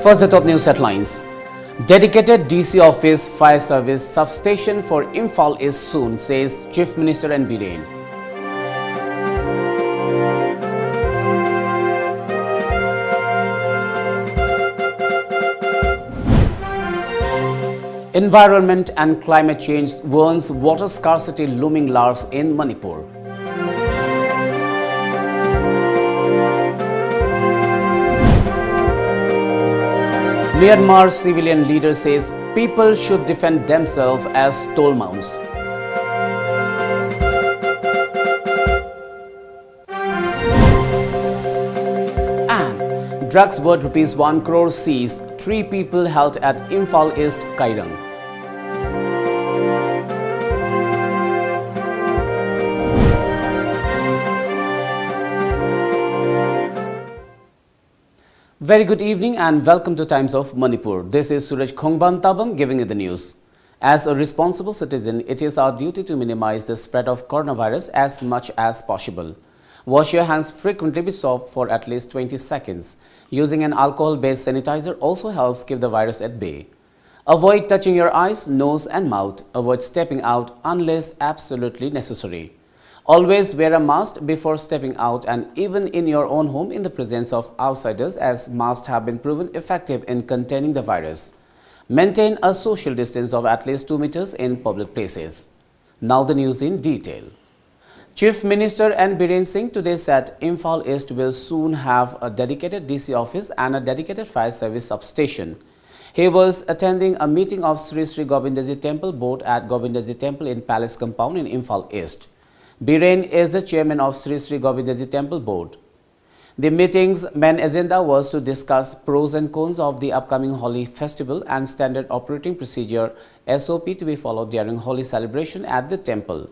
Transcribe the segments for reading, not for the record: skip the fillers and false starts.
First, the top news headlines. Dedicated DC office fire service substation for Imphal is soon, says Chief Minister N. Biren. Environment and climate change warns water scarcity looming large in Manipur. Myanmar civilian leader says people should defend themselves as toll mounts. And drugs worth ₹1 crore seized, 3 people held at Imphal East, Kairang. Very good evening and welcome to Times of Manipur. This is SURAJ Tabam giving you the news. As a responsible citizen, it is our duty to minimize the spread of coronavirus as much as possible. Wash your hands frequently with soap for at least 20 seconds. Using an alcohol-based sanitizer also helps keep the virus at bay. Avoid touching your eyes, nose and mouth. Avoid stepping out unless absolutely necessary. Always wear a mask before stepping out and even in your own home in the presence of outsiders, as masks have been proven effective in containing the virus. Maintain a social distance of at least 2 meters in public places. Now the news in detail. Chief Minister N. Biren Singh today said Imphal East will soon have a dedicated DC office and a dedicated fire service substation. He was attending a meeting of Sri Sri Govindaji Temple Board at Govindaji Temple in Palace Compound in Imphal East. Biren is the chairman of Sri Sri Govindaji Temple Board. The meeting's main agenda was to discuss pros and cons of the upcoming Holi festival and standard operating procedure SOP to be followed during Holi celebration at the temple.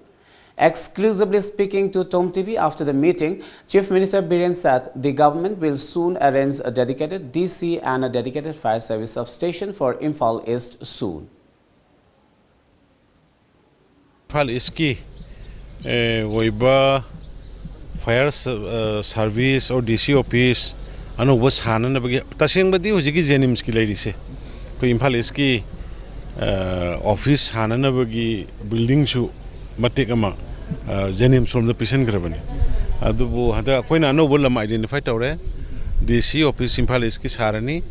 Exclusively speaking to TOMTV after the meeting, Chief Minister Biren said the government will soon arrange a dedicated DC and a dedicated fire service substation for Imphal East soon. Imphal East Waiba fire service or DC office ano was hanan na bagi tasing badi hujigi jenims ki lady se ko Imphal East ki office hanan na bagi building su matik ama jenims from the patient grabani adubu hada koina ano bolam identify tawre DC office Imphal East ki sarani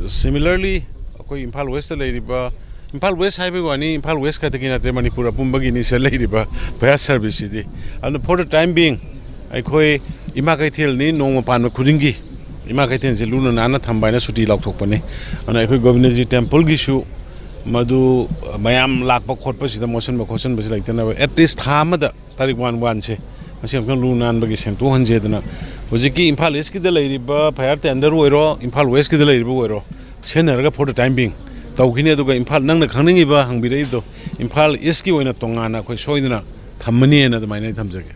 similarly ko Imphal West lady ba Imphal West Highway wani Imphal West ka takin atre Manipur pumbagi ni sel riba fire service di and for the time being ai khoi ima kai thel ni nong pan khudingi ima kai ten je luna nana thambai na suti lok thok pane ana khoi Govindaji Temple gi su madu mayam lak pa khot pa sida motion ba khosan ba like na at least thamada tarik 1 se masem kan luna nan bagi sen 200 dana hojiki Imphal East ki da riba fire tender oiro Imphal West ki da riba oiro senaraga for the time being Taukini aduga Imphal nang na khangningi ba hangbirei do Imphal East ki oina tongana khoi soidna thammani na damaina thamjage.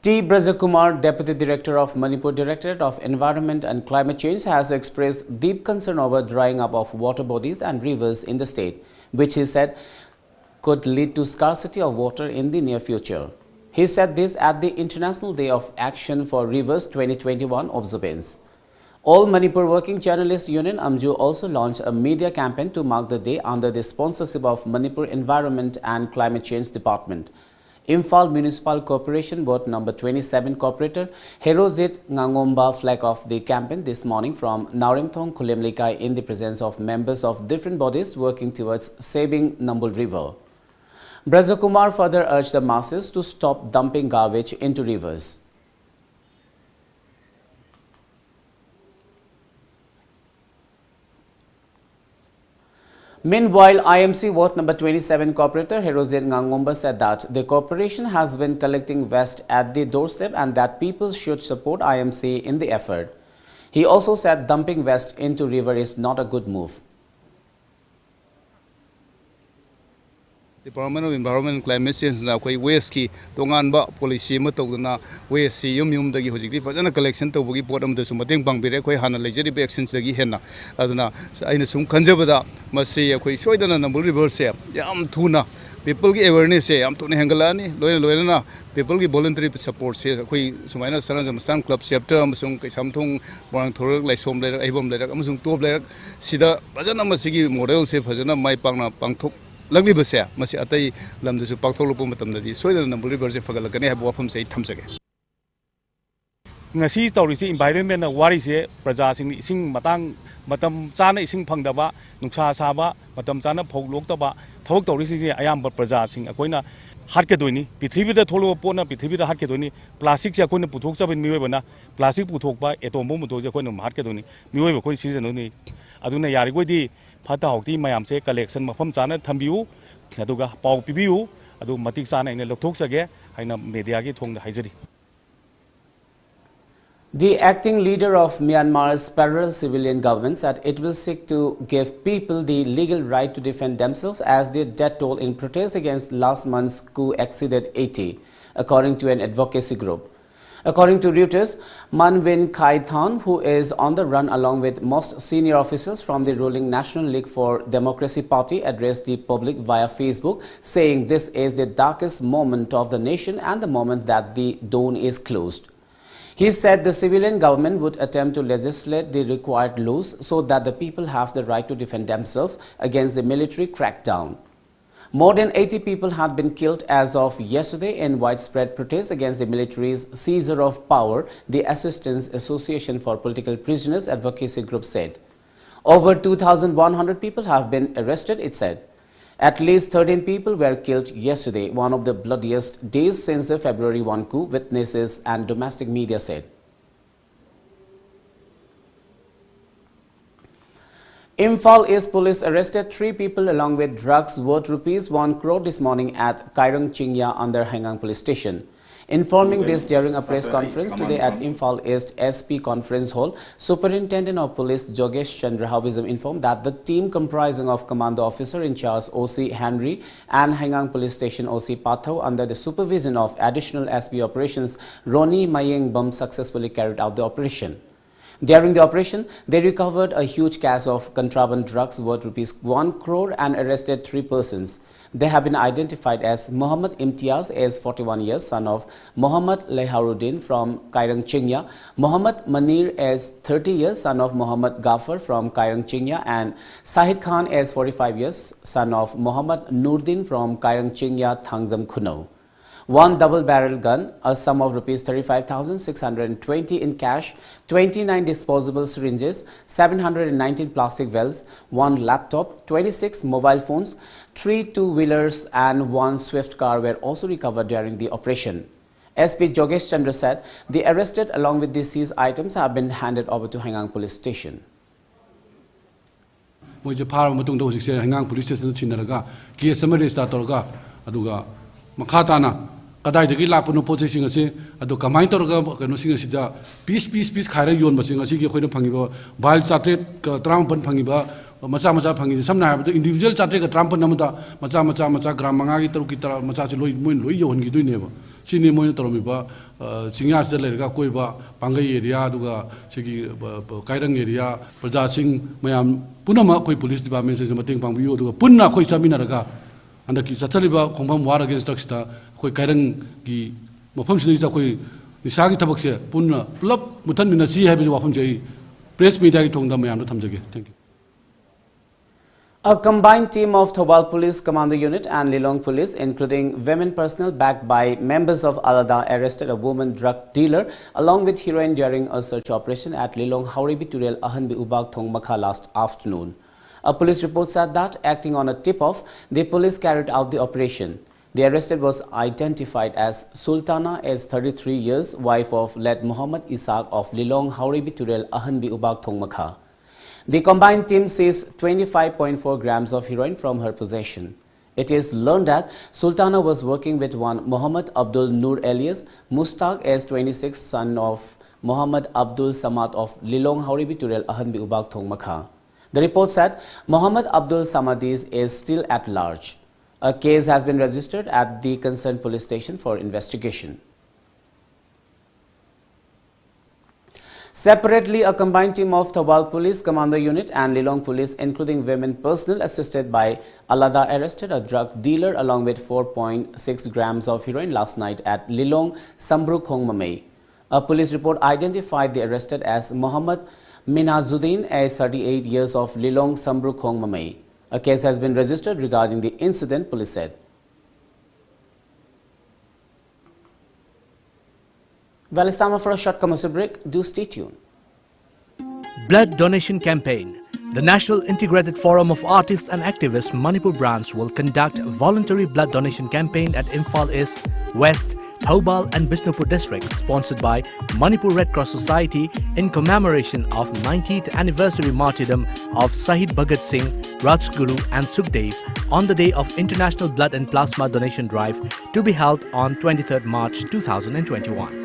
T. Brajakumar, Deputy Director of Manipur Directorate of Environment and Climate Change, has expressed deep concern over drying up of water bodies and rivers in the state, which he said could lead to scarcity of water in the near future. He said this at the International Day of Action for Rivers 2021 observance. All Manipur Working Journalists Union AMJU also launched a media campaign to mark the day under the sponsorship of Manipur Environment and Climate Change Department. Imphal Municipal Corporation Board number 27 Corporator Herozit Ngangomba flag off the campaign this morning from Narimthong Kulemlikai in the presence of members of different bodies working towards saving Nambul River. Brajakumar further urged the masses to stop dumping garbage into rivers. Meanwhile, IMC Ward number 27 Corporator Herozit Ngangomba said that the corporation has been collecting waste at the doorstep and that people should support IMC in the effort. He also said dumping waste into river is not a good move. Department of Environment and Climate Change na koi waste ki tongan ba policy ma tawdana waste si yum dagi hojikti fajana collection tawbugi pot am da su mateng bangbire koi hana lejeri be action dagi henna aduna aina sum kanjabada masi koi soidana Nambul River se yam thuna people ki awareness se am to ne hangalani loina na people ki voluntary support se khoi sumaina saran sam club chapter amsung kai samthung borang thorak lai som lai aibom lai amsung top lai sida bajana masigi model se phajana mai pangna pangthok lagli base masi atai lamdu su pakthok lupu matam dadi soida na buli verse fagalakani ha bofam se thamsage ngasi tawrisi environment na wari se praja sing ising matang matam chana ising phangdaba nuksa saba matam chana phoglok taba thok tawrisi se ayam praja sing akoina hat ke doini prithvi da tholo pona prithvi da hat ke doini plastic se akoina puthok sabin miwe bana plastic puthok ba atom bom to je akoina hat ke doini miwe ba koi season ni aduna yari goi di phata hokti mayam se collection mafam chana thambiu aduga pau pibiu adu matik chana ine lokthok sage haina media gi thong da haijari. The acting leader of Myanmar's parallel civilian government said it will seek to give people the legal right to defend themselves as the death toll in protest against last month's coup exceeded 80, according to an advocacy group. According to Reuters, Manwin Kaithan, who is on the run along with most senior officers from the ruling National League for Democracy Party, addressed the public via Facebook, saying this is the darkest moment of the nation and the moment that the dawn is closed. He said the civilian government would attempt to legislate the required laws so that the people have the right to defend themselves against the military crackdown. More than 80 people had been killed as of yesterday in widespread protests against the military's seizure of power, the Assistance Association for Political Prisoners advocacy group said. Over 2,100 people have been arrested, it said. At least 13 people were killed yesterday, one of the bloodiest days since the February 1 coup, witnesses and domestic media said. Imphal East police arrested 3 people along with drugs worth ₹1 crore this morning at Kairang Chingya under Hengang police station. Informing this during a press conference today at Imphal East SP Conference Hall, Superintendent of Police Jogesh Chandra Haubism informed that the team comprising of Commando Officer in charge OC Henry and Hengang Police Station OC Pathau under the supervision of Additional SP Operations Roni Mayeng Bum successfully carried out the operation. During the operation, they recovered a huge cache of contraband drugs worth ₹1 crore and arrested 3 persons. They have been identified as Muhammad Imtiaz, as 41 years, son of Muhammad Leharuddin from Kairang Chingya, Muhammad Manir, as 30 years, son of Muhammad Ghaffar from Kairang Chingya, and Sahid Khan, as 45 years, son of Muhammad Nurdin from Kairang Chingya, Thangzam Kuno. 1 double-barrel gun, a sum of ₹35,620 in cash, 29 disposable syringes, 719 plastic vials, 1 laptop, 26 mobile phones, 3 two-wheelers and 1 swift car were also recovered during the operation. SP Jogesh Chandra said the arrested along with the seized items have been handed over to Hengang Police Station. Moje phara matungda hojik se Hengang Police Station chinaraga case ama register torga aduga makhatana kadai dagi lapno poche sing ase adu kamai torga kano sing ase da piece khaira yon basing ase ki khoina phangiba bal chatet ka trampan phangiba macha phangi samna ha individual chatet ka trampan namata macha gram manga gi taru ki tara macha se loi moin loi yon gi duineba sini moin toromiba singya se lerga koiba pangai area aduga segi kairang area praja sing mayam punama koi police department se mating pangbiyo aduga punna khoi saminaraga andaki chathaliba khongbam war against drugs ta koi kairang gi mafam sini ja koi nisa gi thabak se punna pulap muthan mina si ha bi wafam jai press media gi thongda mayam na thamjage. Thank you. A combined team of Thobal Police Commando Unit and Lilong Police, including women personnel backed by members of Alada, arrested a woman drug dealer along with heroin during a search operation at Lilong Hauribi Turel Ahanbi Ubak Thongmakha last afternoon. A police report said that, acting on a tip-off, the police carried out the operation. The arrested was identified as Sultana, as 33 years, wife of late Muhammad Isaac of Lilong Hauribi Turel Ahanbi Ubak Thongmakha. The combined team seized 25.4 grams of heroin from her possession. It is learned that Sultana was working with one Muhammad Abdul Nur alias Mustaq, as 26, son of Muhammad Abdul Samad of Lilong Hauribi Turel Ahanbi Ubak Thongmakha. The report said Muhammad Abdul Samadis is still at large. A case has been registered at the concerned police station for investigation. Separately, a combined team of Thobal Police Commando Unit and Lilong Police, including women personnel assisted by Alada, arrested a drug dealer along with 4.6 grams of heroin last night at Lilong, Sambruk, Hongmamei. A police report identified the arrested as Muhammad Minazuddin, age 38 years, of Lilong, Sambruk, Hongmamei. A case has been registered regarding the incident, police said. Well, it's time for a short commercial break. Do stay tuned. Blood Donation Campaign. The National Integrated Forum of Artists and Activists Manipur branch will conduct a voluntary blood donation campaign at Imphal East, West, Thobal and Bishnupur districts, sponsored by Manipur Red Cross Society in commemoration of 90th anniversary martyrdom of Shahid Bhagat Singh, Rajguru and Sukhdev on the day of International Blood and Plasma Donation Drive to be held on 23rd March 2021.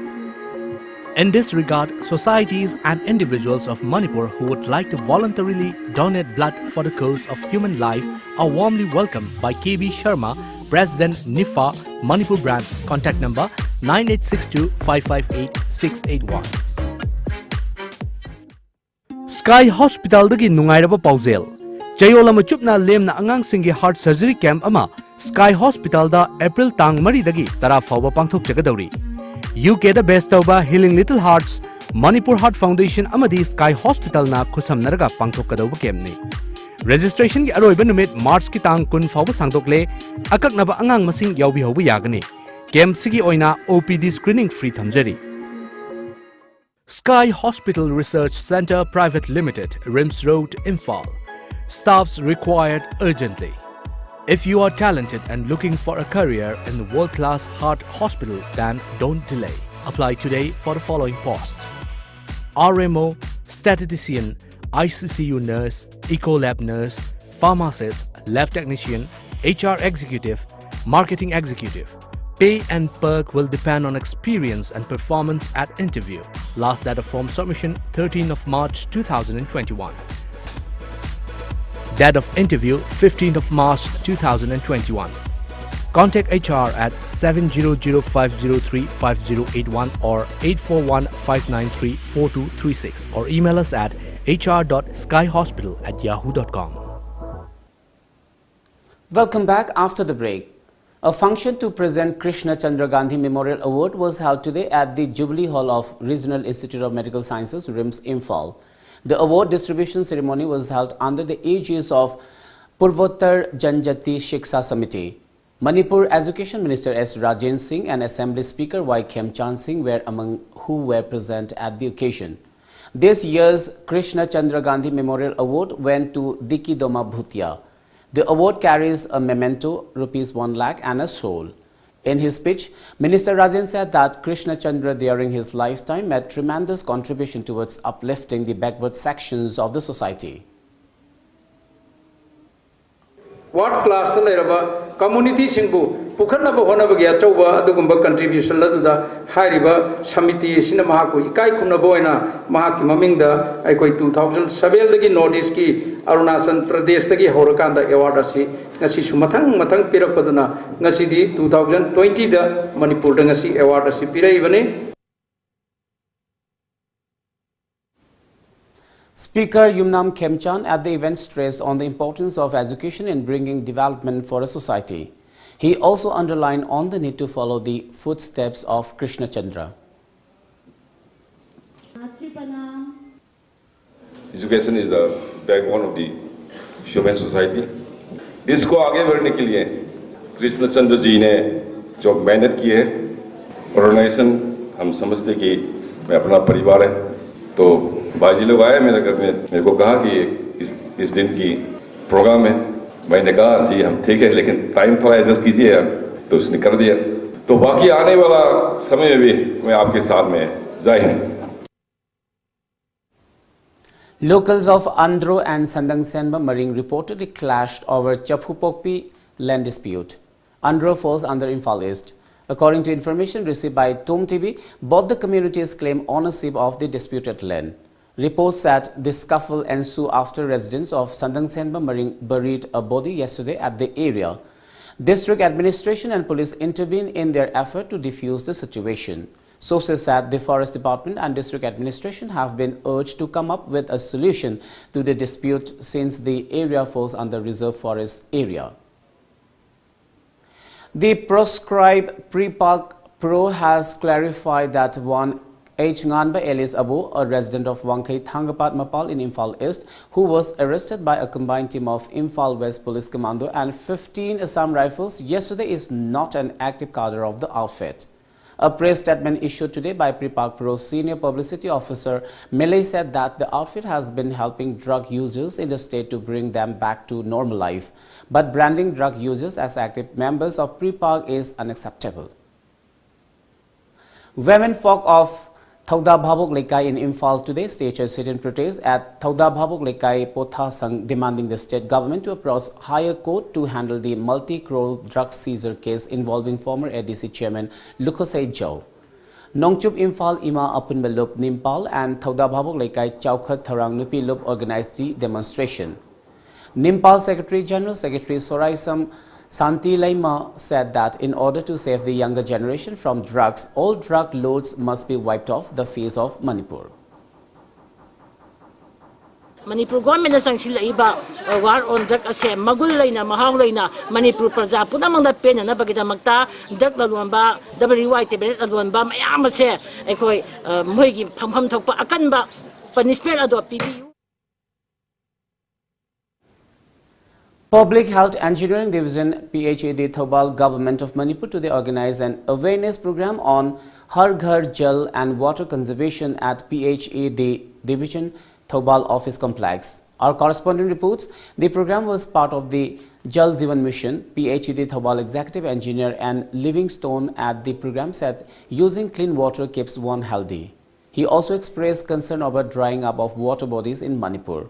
In this regard, societies and individuals of Manipur who would like to voluntarily donate blood for the cause of human life are warmly welcomed by KB Sharma, President NIFA, Manipur branch. Contact number 9862 558 681. Sky Hospital dagi nungairaba pauzel. Chayola chupna lemna angang singi heart surgery camp ama Sky Hospital da April tang mari dagi tara fawba pangthok jagadawri. UK da best over Healing Little Hearts, Manipur Heart Foundation amadi Sky Hospital na khusam naraga pangthok kadawa kemni. Registration ki aroiba numit March ki tang kun fawba sangdokle akaknaba angang masing yawbi hobu yagani. Camp sigi oina OPD screening free thamjari. Sky Hospital Research Center Private Limited, Rims Road, Imphal. Staffs required urgently. If you are talented and looking for a career in the world-class heart hospital, then don't delay. Apply today for the following posts: RMO, statistician, ICCU nurse, Ecolab nurse, pharmacist, lab technician, HR executive, marketing executive. Pay and perk will depend on experience and performance at interview. Last date of form submission 13th of March 2021. Date of interview 15th of March 2021. Contact HR at 700-503-5081 or 841-593-4236 or email us at hr.skyhospital@yahoo.com. Welcome back after the break. A function to present Krishna Chandra Gandhi Memorial Award was held today at the Jubilee Hall of Regional Institute of Medical Sciences, RIMS, Imphal. The award distribution ceremony was held under the aegis of Purvottar Janjati Shiksha Samiti. Manipur Education Minister S. Rajen Singh and Assembly Speaker Y. Khemchan Singh were among who were present at the occasion. This year's Krishna Chandra Gandhi Memorial Award went to Diki Doma Bhutia. The award carries a memento, ₹1 lakh, and a soul. In his speech, Minister Rajan said that Krishna Chandra during his lifetime made tremendous contribution towards uplifting the backward sections of the society. What class the Leraba community Singbu, Pukanaba Honabia Toba, Dugumba contribution Latuda, Hariba, Samiti, Sinamaku, Kai Kunaboina, Mahaki Maminda, Aikoi 2007 the Nordiski, Arunasan Pradesh the Horakanda Ewadasi, Nasi Sumatang, Matang Pirapadana, Nasidi 2020 the Manipur Nasi Ewadasi Pira Ivane. Speaker Yumnam Khemchan at the event stressed on the importance of education in bringing development for a society. He also underlined on the need to follow the footsteps of Krishna Chandra. Education is the backbone of the human society. इसको आगे बढ़ने के लिए कृष्ण चंद्र जी ने जो मेहनत की है, ऑर्गेनाइजेशन हम समझते कि मैं अपना परिवार है, तो बाजी लोग आए मेरे घर में, मेरे को कहा कि इस दिन की प्रोग्राम है। मैंने कहा जी हम ठीक है, लेकिन टाइम थोड़ा एडजस्ट कीजिए यार, तो उसने कर दिया। तो बाकी आने वाला समय में भी मैं आपके साथ में जय Hind. Locals of Andro and Sandang Senba Maring reportedly clashed over Chapupokpi land dispute. Andro falls under Imphal East. According to information received by TOMTV, both the communities claim ownership of the disputed land. Reports that the scuffle ensued after residents of Sandang Senba Maring buried a body yesterday at the area. District administration and police intervened in their effort to defuse the situation. Sources said the Forest Department and District Administration have been urged to come up with a solution to the dispute since the area falls under Reserve Forest area. The proscribed Pre-Park Pro has clarified that one H. Nganba Elias Abu, a resident of Wangkai Thangapat Mapal in Imphal East, who was arrested by a combined team of Imphal West Police Commando and 15 Assam Rifles yesterday, is not an active cadre of the outfit. A press statement issued today by Pre-Park Pro Senior Publicity Officer Milay said that the outfit has been helping drug users in the state to bring them back to normal life. But branding drug users as active members of Pre-Park is unacceptable. Women folk of Thauda Bhabuk Lekai in Imphal today staged a sit-in protest at Thauda Bhabuk Lekai Potha Sang, demanding the state government to approach higher court to handle the multi-crore drug seizure case involving former ADC chairman Lukhosai Jau. Nongchup Imphal Ima Apun Melup Nimpal and Thauda Bhabuk Lekai Chaukhat Tharang Nupi Lup organized the demonstration. Nimpal Secretary General Secretary SURAJ Santi Laima said that in order to save the younger generation from drugs, all drug lords must be wiped off the face of Manipur. Manipur government na sangsilaiba war on drug ase magul laina mahaw laina Manipur praja punamang da pena na bagita magta drug lalwamba WY tablet lalwamba mayam ase ekoi moigi phampham thokpa akanba punishment ado PBU. Public Health Engineering Division PHED Thobal Government of Manipur today organized an awareness program on Har Ghar Jal and water conservation at PHED Division Thobal Office Complex. Our correspondent reports the program was part of the Jal Jeevan Mission. PHED Thobal Executive Engineer and Livingstone at the program said using clean water keeps one healthy. He also expressed concern about drying up of water bodies in Manipur.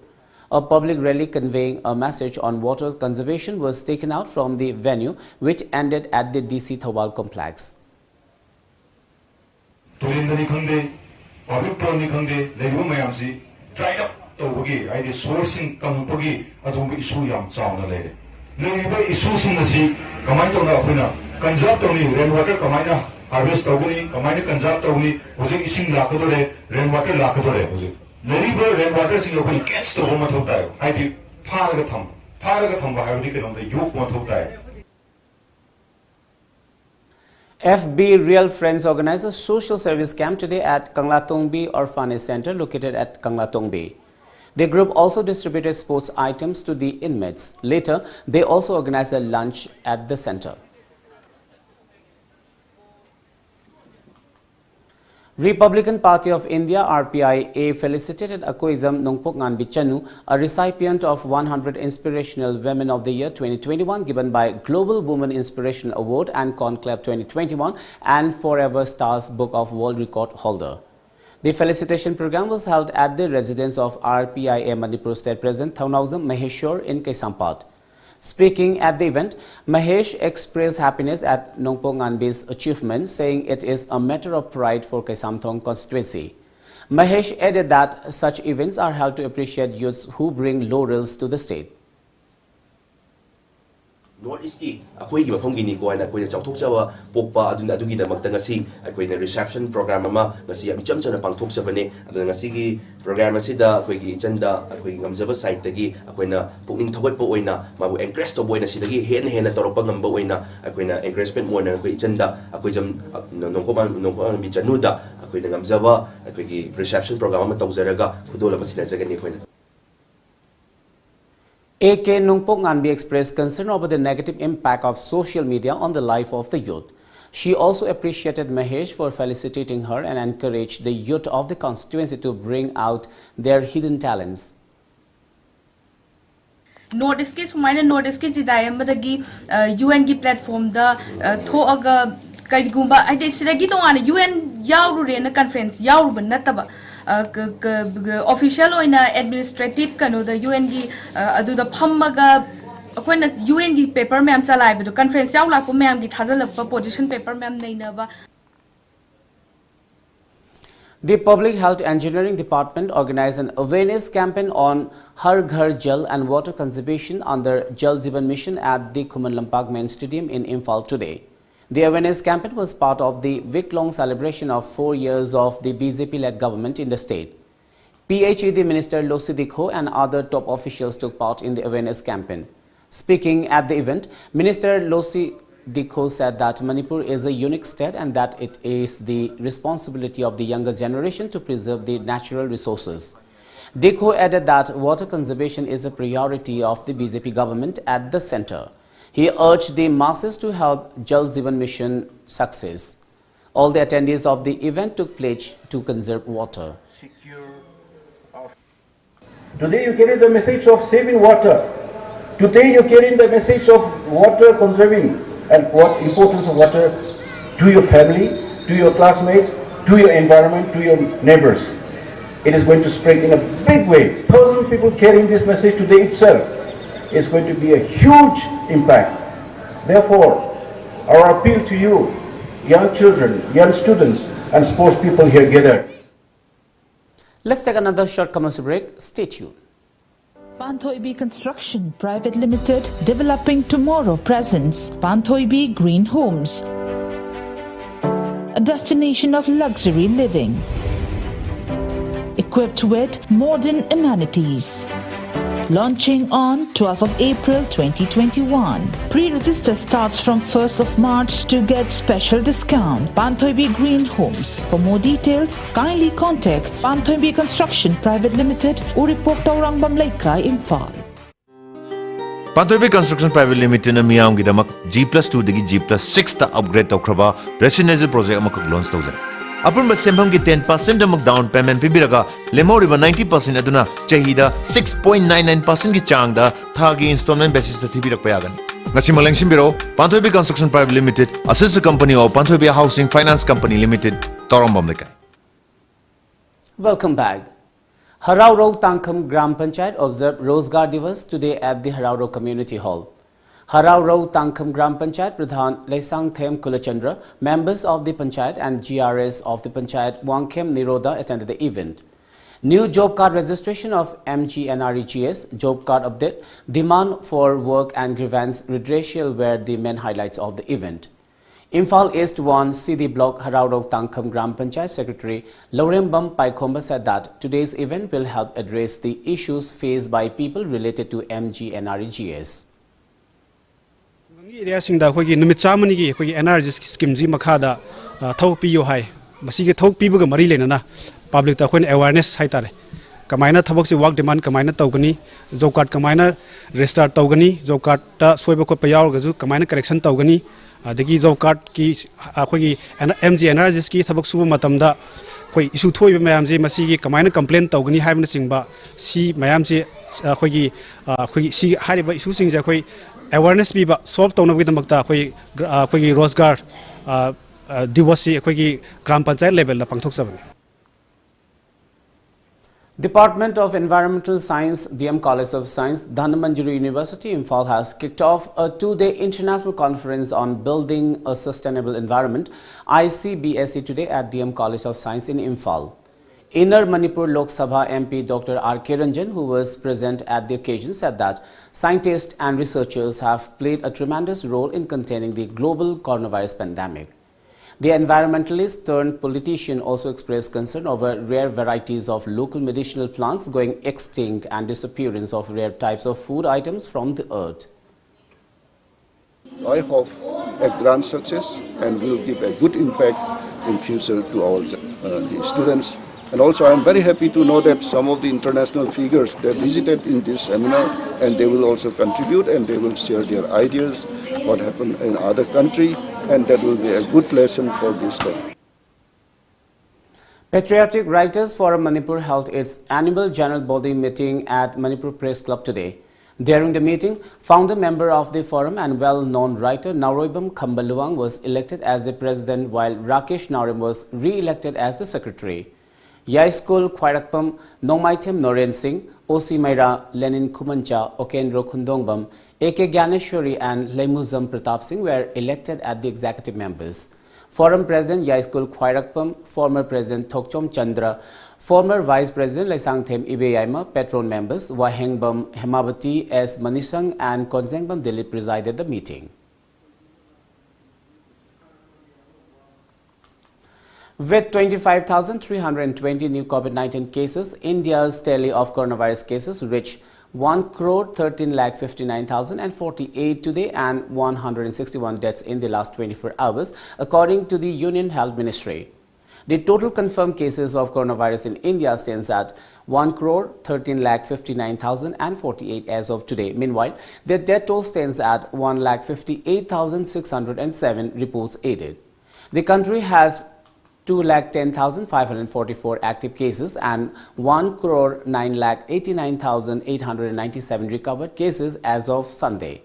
A public rally conveying a message on water conservation was taken out from the venue, which ended at the DC Thobal complex. FB Real Friends organized a social service camp today at Kanglatongbi Orphanage Center located at Kanglatongbi. The group also distributed sports items to the inmates. Later, they also organized a lunch at the center. Republican Party of India RPIA felicitated Akoizam Nongpok Nganbi Chanu, a recipient of 100 Inspirational Women of the Year 2021 given by Global Women Inspirational Award and Conclave 2021 and Forever Stars Book of World Record holder. The felicitation program was held at the residence of RPIA Manipur State President Thaunauzam Maheshwar in Kaisampat. Speaking at the event, Mahesh expressed happiness at Nongpok Nganbi's achievement, saying it is a matter of pride for Kaisamthong constituency. Mahesh added that such events are held to appreciate youths who bring laurels to the state. North East ki akoi gi mafam gi ni ko ana koi chawthok chawa pokpa aduna adugi da makta ngasi akoi na reception program ama ngasi ami cham chana pangthok chabane aduna ngasi gi program asida akoi gi chanda akoi ngamjaba site tagi akoi na pukning thogotpa oina mabu encourage to boina sidagi hen toropa ngamba oina akoi na encouragement mo na akoi chanda akoi jam nongko bi chanuda akoi na ngamjaba akoi gi reception program ama tawjaraga khudola masina jagani akoi na AK Nongpok Nganbi expressed concern over the negative impact of social media on the life of the youth. She also appreciated Mahesh for felicitating her and encouraged the youth of the constituency to bring out their hidden talents. Notice ke sumaina notice ke jidayam badagi UN ki platform da thoaga kaigumba ade sidagi tongana UN yauru rena conference yauru banataba official oina administrative kano da UN gi adu da phammaga akoina UN gi paper ma'am chalai bu conference yaw la ko ma'am gi thajalakpa position paper ma'am nainaba. The Public Health Engineering Department organized an awareness campaign on Har Ghar Jal and water conservation under Jal Jeevan Mission at the Kuman Lampak Main Stadium in Imphal today. The awareness campaign was part of the week-long celebration of 4 years of the BJP-led government in the state. PHED Minister Losi Dikho and other top officials took part in the awareness campaign. Speaking at the event, Minister Losi Dikho said that Manipur is a unique state and that it is the responsibility of the younger generation to preserve the natural resources. Dikho added that water conservation is a priority of the BJP government at the center. He urged the masses to help Jal Jeevan Mission success. All the attendees of the event took pledge to conserve water. Today you carry the message of saving water. Today you carry the message of water conserving and what importance of water to your family, to your classmates, to your environment, to your neighbors. It is going to spread in a big way. 1,000 people carrying this message today itself is going to be a huge impact. Therefore, our appeal to you, young children, young students and sports people here gathered. Let's take another short commercial break. Stay tuned. Panthoibi Construction Private Limited, developing tomorrow presents Panthoibi Green Homes, a destination of luxury living, equipped with modern amenities. Launching on 12th of April 2021. Pre-register starts from 1st of March to get special discount. Panthoibi Green Homes. For more details, kindly contact Panthoibi Construction Private Limited, Uripok Taurang Bamlaikai, Imphal. Panthoibi Construction Private Limited na miyam gidamak G+2 dagi G+6 ta upgrade tawkraba residential project amakak launch tawjare. Upon Sembam ki 10% amok down payment pibiraga lemoriba 90% aduna chahida 6.99% ki changda thagi installment basis ta thibirak payagan. Ngasi maleng simbiro Panthoibi Construction Private Limited, a sister company of Panthoibi Housing Finance Company Limited, Torambam Lekai. Welcome back. Harauro Tangkham Gram Panchayat observed Rozgar Divas today at the Harauro Community Hall. Harauro Tangkham Gram Panchayat Pradhan Laisang Them Kulachandra, members of the Panchayat and GRS of the Panchayat Wangkhem Niroda attended the event. New job card registration of MGNREGS, job card update, demand for work and grievance redressal were the main highlights of the event. Imphal East 1 CD Block Harauro Tangkham Gram Panchayat Secretary Laurembam Paikhomba said that today's event will help address the issues faced by people related to MGNREGS. area sing da khoi numit chamani gi khoi energy scheme ji makha thok pi yo hai masi gi thok pi bu ga mari lena na public ta khoi awareness hai tare kamaina thabok si work demand kamaina tawgani job card kamaina restart tawgani job card ta soiba ko payaw ga ju kamaina correction tawgani adagi job card ki khoi gi MG energy ki thabok su matam da khoi issue thoi ba mayam ji masi gi kamaina complaint tawgani haibna singba si mayam ji khoi si hariba issue sing ja khoi awareness biba solve tawna bi damakta khoi rozgar diwasi khoi gram panchayat level la pangthok sabani. Department of Environmental Science, DM College of Science, Dhanmanjari University, Imphal has kicked off a 2-day international conference on building a sustainable environment, ICBSE, today at DM College of Science in Imphal. Inner Manipur Lok Sabha MP Dr. R.K. Ranjan, who was present at the occasion, said that scientists and researchers have played a tremendous role in containing the global coronavirus pandemic. The environmentalist turned politician also expressed concern over rare varieties of local medicinal plants going extinct and disappearance of rare types of food items from the earth. I hope a grand success and will give a good impact in future to all the students. And also I am very happy to know that some of the international figures that visited in this seminar, and they will also contribute and they will share their ideas, what happened in other countries, and that will be a good lesson for this time. Patriotic Writers Forum Manipur held its annual general body meeting at Manipur Press Club today. During the meeting, founder member of the forum and well-known writer Naroibam Khambaluang was elected as the president, while Rakesh Narim was re-elected as the secretary. Yaiskul Khwairakpam Nomaitem Noren Singh, O.C. Maira, Lenin Kumancha, Okendro Khundongbam, A.K. Gyaneshwari and Lemuzam Pratap Singh were elected as the executive members. Forum President Yaiskul Khwairakpam, former President Thokchom Chandra, former Vice President Laisangthem Ibeyaima, patron members Wahengbam Hemabati S. Manisang and Konzengbam Dilip presided the meeting. With 25,320 new COVID-19 cases, India's tally of coronavirus cases reached 1,13,59,048 today and 161 deaths in the last 24 hours, according to the Union Health Ministry. The total confirmed cases of coronavirus in India stands at 1,13,59,048 as of today. Meanwhile, the death toll stands at 1,58,607 reports aided. The country has 2,10,544 active cases and 1,09,89,897 recovered cases as of Sunday.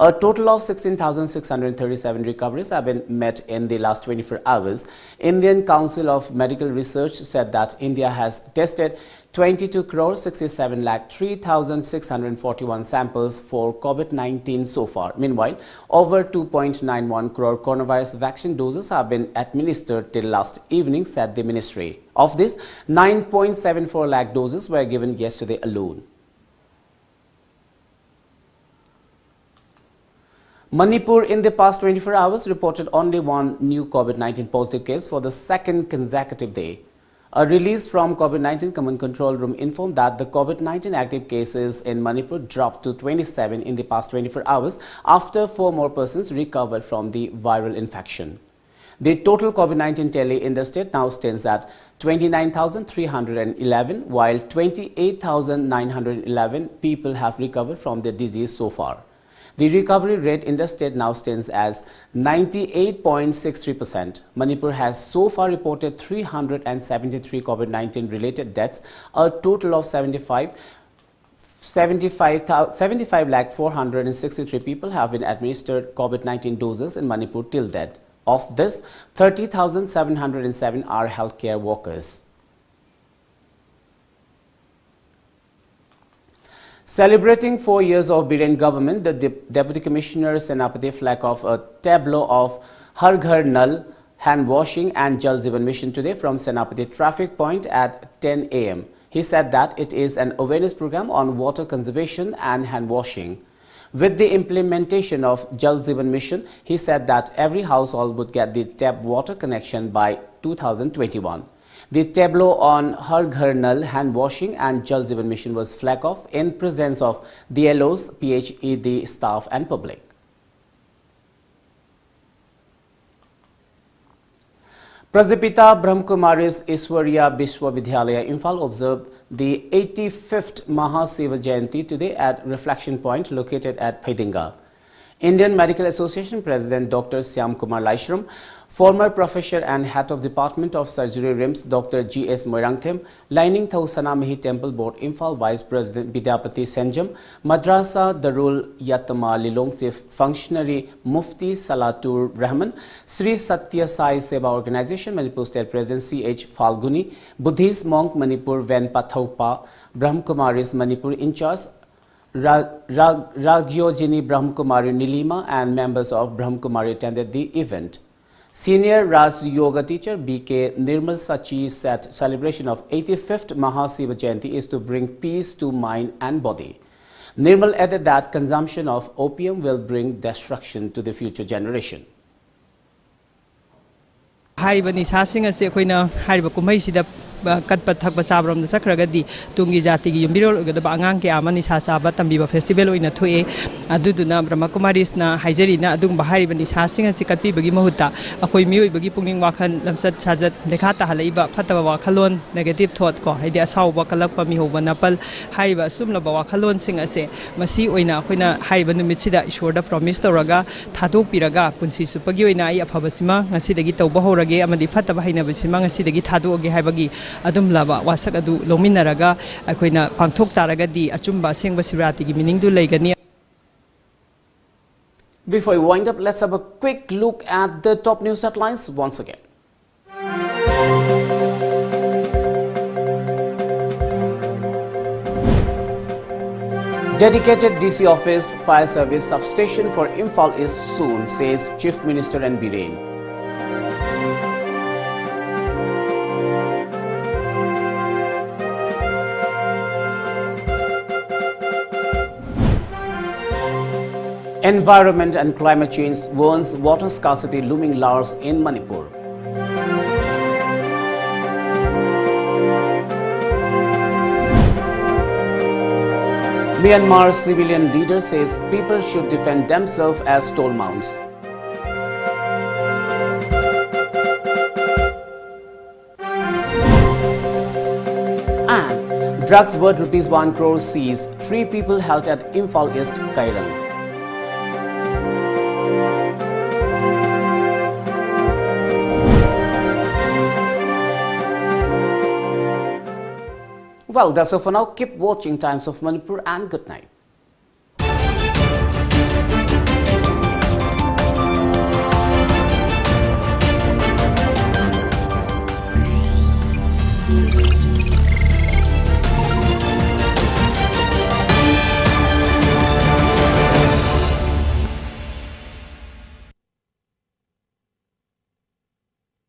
A total of 16,637 recoveries have been met in the last 24 hours. Indian Council of Medical Research said that India has tested 22,67,03,641 samples for COVID-19 so far. Meanwhile, over 2.91 crore coronavirus vaccine doses have been administered till last evening, said the ministry. Of this, 9.74 lakh doses were given yesterday alone. Manipur in the past 24 hours reported only one new COVID-19 positive case for the second consecutive day. A release from COVID-19 Command Control Room informed that the COVID-19 active cases in Manipur dropped to 27 in the past 24 hours after 4 more persons recovered from the viral infection. The total COVID-19 tally in the state now stands at 29,311, while 28,911 people have recovered from the disease so far. The recovery rate in the state now stands as 98.63%. Manipur has so far reported 373 COVID-19 related deaths. A total of 75,463 people have been administered COVID-19 doses in Manipur till date. Of this, 30,707 are healthcare workers. Celebrating 4 years of Biren government, the Deputy Commissioner Senapati flagged off a tableau of Har Ghar Nal, hand washing and Jal Jeevan mission today from Senapati traffic point at 10 a.m. He said that it is an awareness program on water conservation and hand washing. With the implementation of Jal Jeevan mission, he said that every household would get the tap water connection by 2021. The tableau on Har Ghar Nal, hand washing and Jal Jeevan mission was flagged off in presence of DLOs, PHED staff and public. Prajapita Brahmakumari's Iswariya Vishwavidyalaya Imphal observed the 85th Mahasiva Jayanti today at Reflection Point located at Phaidinga. Indian Medical Association President Dr. Syam Kumar Laishram, former professor and head of Department of Surgery RIMS Dr. G.S. Moirangthem, Lining Thausanamahi Temple Board Imphal Vice President Vidyapati Senjam, Madrasa Darul Yatama Lilongsif functionary Mufti Salatur Rahman, Sri Satya Sai Seva Organization Manipur State President C.H. Falguni, Buddhist monk Manipur Ven Pathaupa, Brahmakumaris Manipur in charge Ragyojini Brahmakumari Nilima and members of Brahmakumari attended the event. Senior Raj Yoga teacher B.K. Nirmal Sachi said celebration of 85th Mahasiva Jayanti is to bring peace to mind and body. Nirmal added that consumption of opium will bring destruction to the future generation. Katpa Thakpa Sabram the Sakragadi, Tungi Jati, Yumbiro, the Bangan, Amani Sasaba, Tambiba Festival in a Tue, Aduduna, Brahmakumarisna, Hajerina, Dung Bahari, when is Hasing and Sikati Bagimahuta, Akoi Mui Bagipung Wakan, Lamsat Chazat, Nekata Halaiba, Patava Wakalon, negative thought ko, Ideas how Wakalapa Miho Vanapal, Hariba, Sumla Wakalon sing as a Masi Oina, Quina, Hariban Mitsida, Shorda from Mr. Raga, Tato Piraga, Punsi Supagioina, Pabasima, and Sidagito Bohorage, Amadi Patavahina, Simang, Sidagitado, Habagi. Adum lava wasak adu lominaraga akoina pangthok taragadi achumba sengba sirati gi meaning du leigani. Before we wind up, let's have a quick look at the top news headlines once again. Dedicated DC office fire service substation for Imphal is soon, says Chief Minister and Biren. Environment and climate change warns water scarcity looming large in Manipur. Myanmar civilian leader says people should defend themselves as toll mounts. And drugs worth ₹1 crore seized. 3 people held at Imphal East, Kairang. Well, that's all for now. Keep watching Times of Manipur and good night.